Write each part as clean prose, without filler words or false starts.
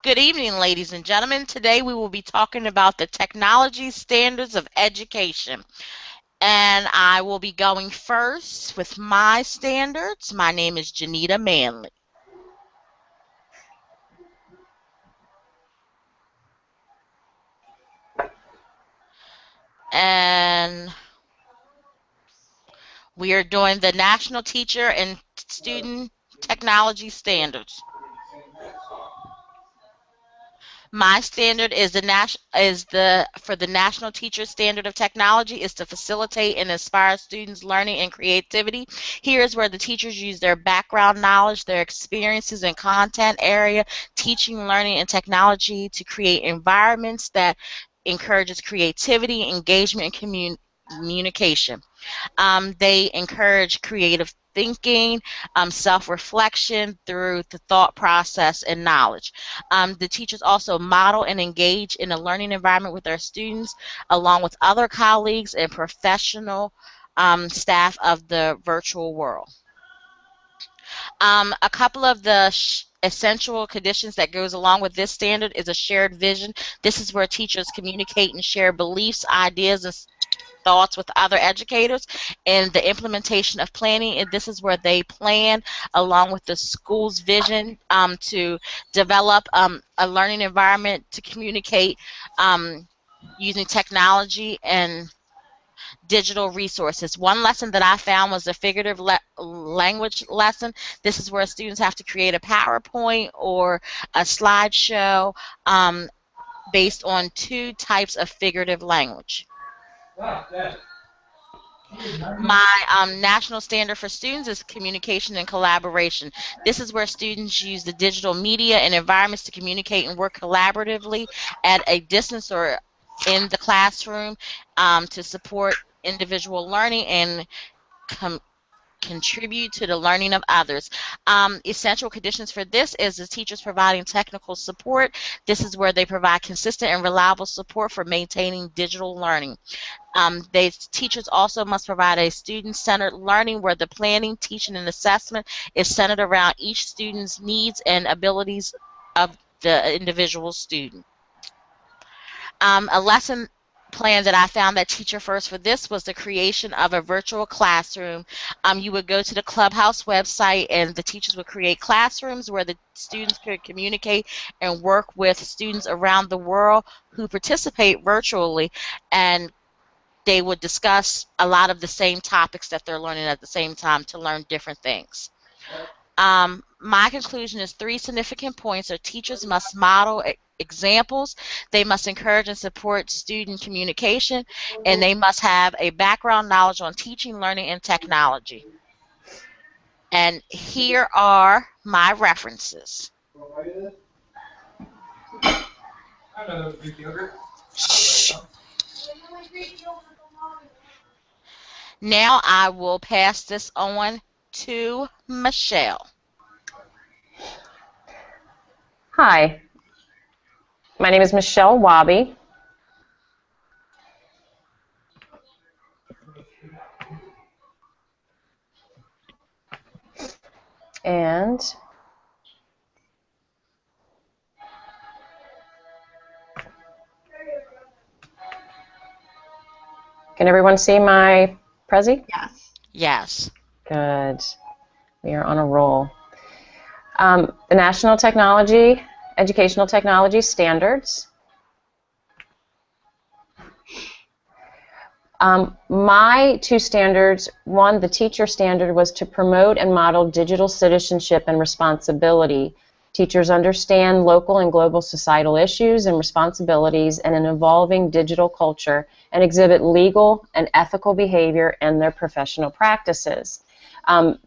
Good evening, ladies and gentlemen. Today we will be talking about the technology standards of education. And I will be going first with my standards. My name is Janita Manley. And we are doing the National Teacher and Student Technology Standards. My standard is for the National Teacher Standard of Technology is to facilitate and inspire students' learning and creativity. Here is where the teachers use their background knowledge, their experiences in content area, teaching, learning, and technology to create environments that encourages creativity, engagement, and communication. They encourage creative thinking, self-reflection through the thought process and knowledge. The teachers also model and engage in a learning environment with their students, along with other colleagues and professional staff of the virtual world. A couple of the essential conditions that goes along with this standard is a shared vision. This is where teachers communicate and share beliefs, ideas, and thoughts with other educators, and the implementation of planning. And this is where they plan along with the school's vision to develop a learning environment to communicate using technology and digital resources. One lesson that I found was a figurative language lesson. This is where students have to create a PowerPoint or a slideshow based on two types of figurative language. My national standard for students is communication and collaboration. This is where students use the digital media and environments to communicate and work collaboratively at a distance or in the classroom to support individual learning and contribute to the learning of others. Essential conditions for this is the teachers providing technical support. This is where they provide consistent and reliable support for maintaining digital learning. Teachers also must provide a student-centered learning where the planning, teaching, and assessment is centered around each student's needs and abilities of the individual student. A lesson plan that I found that teacher first for this was the creation of a virtual classroom. You would go to the Clubhouse website and the teachers would create classrooms where the students could communicate and work with students around the world who participate virtually, and they would discuss a lot of the same topics that they're learning at the same time to learn different things. My conclusion is 3 significant points are teachers must model examples, they must encourage and support student communication, and they must have a background knowledge on teaching, learning, and technology. And here are my references. Now I will pass this on to Michelle. Hi, my name is Michelle Wabi. And can everyone see my Prezi? Yes. Yes. Good. We are on a roll. The National Educational Technology Standards. My 2 standards, one, the teacher standard was to promote and model digital citizenship and responsibility. Teachers understand local and global societal issues and responsibilities in an evolving digital culture and exhibit legal and ethical behavior in their professional practices.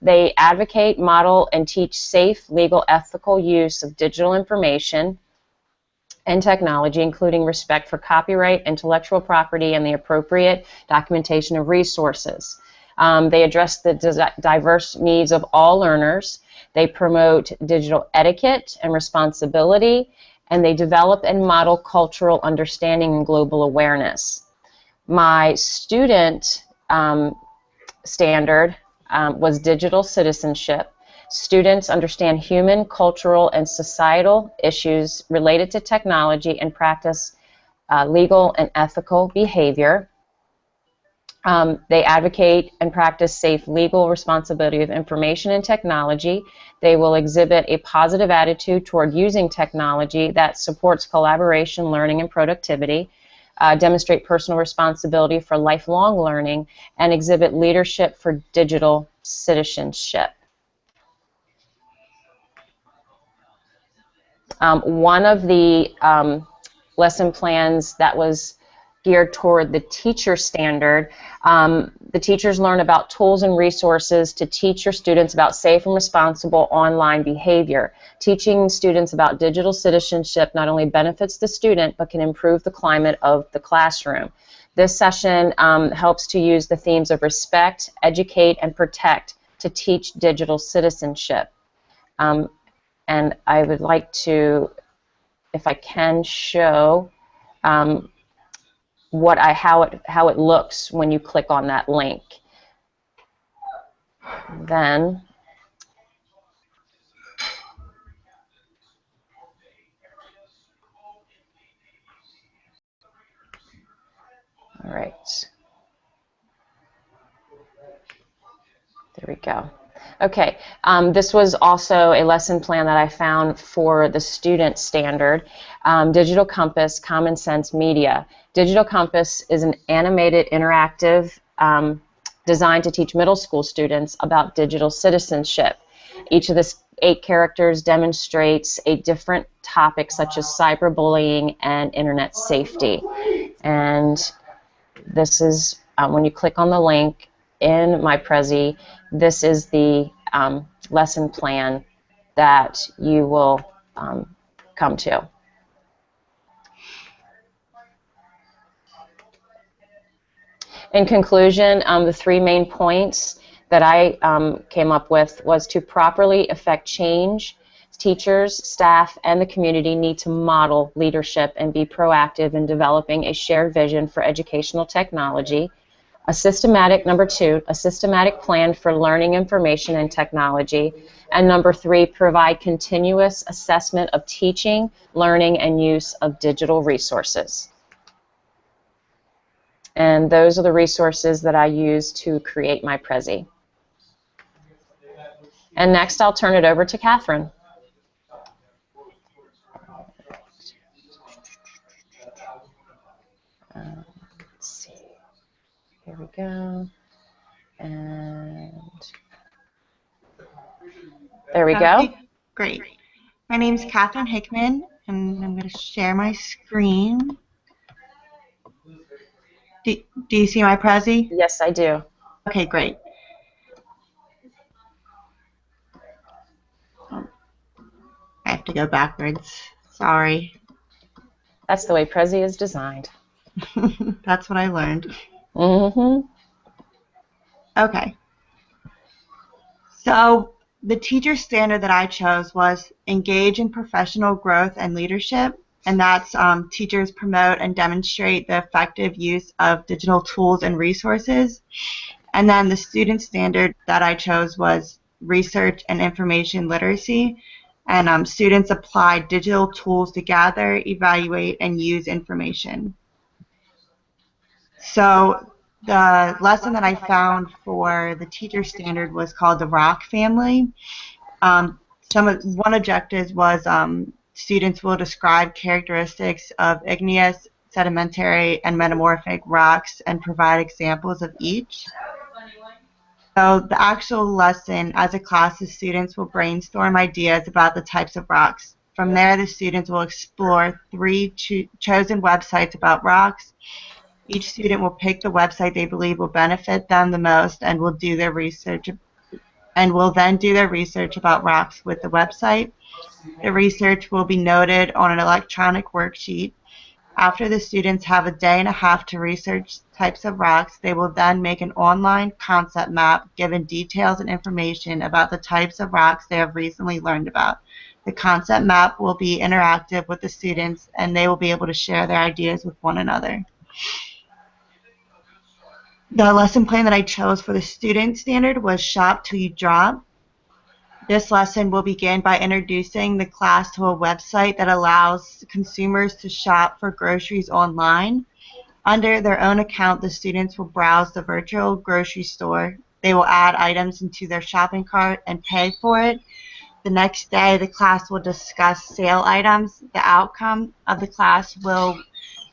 They advocate, model, and teach safe, legal, ethical use of digital information and technology, including respect for copyright, intellectual property, and the appropriate documentation of resources. They address the diverse needs of all learners. They promote digital etiquette and responsibility, and they develop and model cultural understanding and global awareness. My student standard was digital citizenship. Students understand human, cultural, and societal issues related to technology and practice legal and ethical behavior. They advocate and practice safe legal responsibility of information and technology. They will exhibit a positive attitude toward using technology that supports collaboration, learning, and productivity, demonstrate personal responsibility for lifelong learning, and exhibit leadership for digital citizenship. One of the lesson plans that was geared toward the teacher standard, the teachers learn about tools and resources to teach your students about safe and responsible online behavior. Teaching students about digital citizenship not only benefits the student, but can improve the climate of the classroom. This session helps to use the themes of respect, educate, and protect to teach digital citizenship. And I would like to, if I can, show how it looks when you click on that link. Then all right, there we go. Okay, this was also a lesson plan that I found for the student standard, Digital Compass, Common Sense Media. Digital Compass is an animated, interactive, designed to teach middle school students about digital citizenship. Each of the 8 characters demonstrates a different topic such as cyberbullying and internet safety. And this is, when you click on the link in My Prezi, this is the lesson plan that you will come to. In conclusion, the 3 main points that I came up with was to properly effect change. Teachers, staff, and the community need to model leadership and be proactive in developing a shared vision for educational technology. Number 2, a systematic plan for learning information and technology. And number 3, provide continuous assessment of teaching, learning, and use of digital resources. And those are the resources that I use to create My Prezi. And next, I'll turn it over to Catherine. Let's see. Here we go. And there we go. Great. My name is Catherine Hickman, and I'm going to share my screen. Do you see My Prezi? Yes, I do. Okay, great. I have to go backwards. Sorry. That's the way Prezi is designed. That's what I learned. Mm-hmm. Okay. So the teacher standard that I chose was engage in professional growth and leadership, and that's teachers promote and demonstrate the effective use of digital tools and resources. And then the student standard that I chose was research and information literacy, and students apply digital tools to gather, evaluate, and use information. So the lesson that I found for the teacher standard was called the ROC family. One objective was students will describe characteristics of igneous, sedimentary, and metamorphic rocks and provide examples of each. So the actual lesson, as a class, the students will brainstorm ideas about the types of rocks. From there, the students will explore 3 chosen websites about rocks. Each student will pick the website they believe will benefit them the most and will do their research, and will then do their research about rocks with the website. The research will be noted on an electronic worksheet. After the students have a day and a half to research types of rocks, they will then make an online concept map given details and information about the types of rocks they have recently learned about. The concept map will be interactive with the students, and they will be able to share their ideas with one another. The lesson plan that I chose for the student standard was Shop Till You Drop. This lesson will begin by introducing the class to a website that allows consumers to shop for groceries online. Under their own account, the students will browse the virtual grocery store. They will add items into their shopping cart and pay for it. The next day, the class will discuss sale items. The outcome of the class will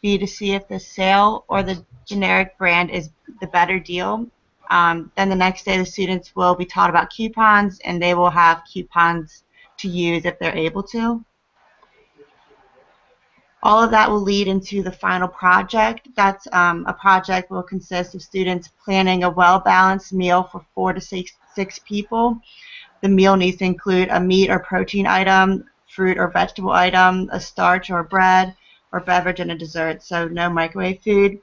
be to see if the sale or the generic brand is the better deal. Then the next day, the students will be taught about coupons, and they will have coupons to use if they're able to. All of that will lead into the final project. That's a project will consist of students planning a well-balanced meal for 4 to 6 people. The meal needs to include a meat or protein item, fruit or vegetable item, a starch or bread, or beverage, and a dessert, so no microwave food.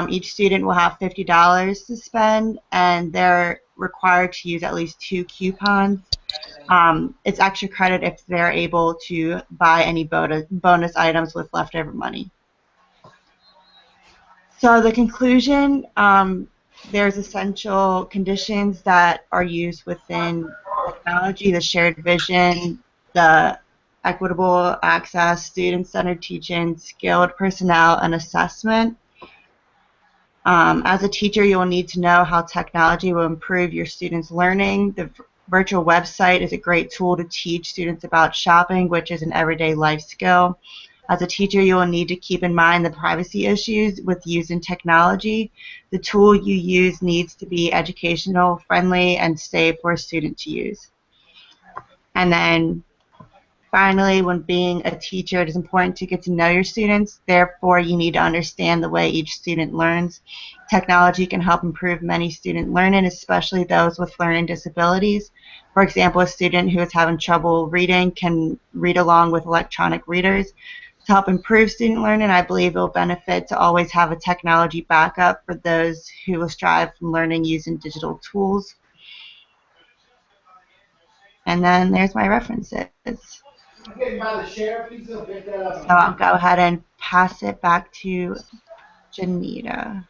Each student will have $50 to spend, and they're required to use at least 2 coupons. It's extra credit if they're able to buy any bonus items with leftover money. So the conclusion, there's essential conditions that are used within technology: the shared vision, the equitable access, student-centered teaching, skilled personnel, and assessment. As a teacher, you will need to know how technology will improve your students' learning. The virtual website is a great tool to teach students about shopping, which is an everyday life skill. As a teacher, you will need to keep in mind the privacy issues with using technology. The tool you use needs to be educational, friendly, and safe for a student to use. And then finally, when being a teacher, it is important to get to know your students. Therefore, you need to understand the way each student learns. Technology can help improve many student learning, especially those with learning disabilities. For example, a student who is having trouble reading can read along with electronic readers. To help improve student learning, I believe it will benefit to always have a technology backup for those who will strive from learning using digital tools. And then there's my references. So I'll go ahead and pass it back to Janita.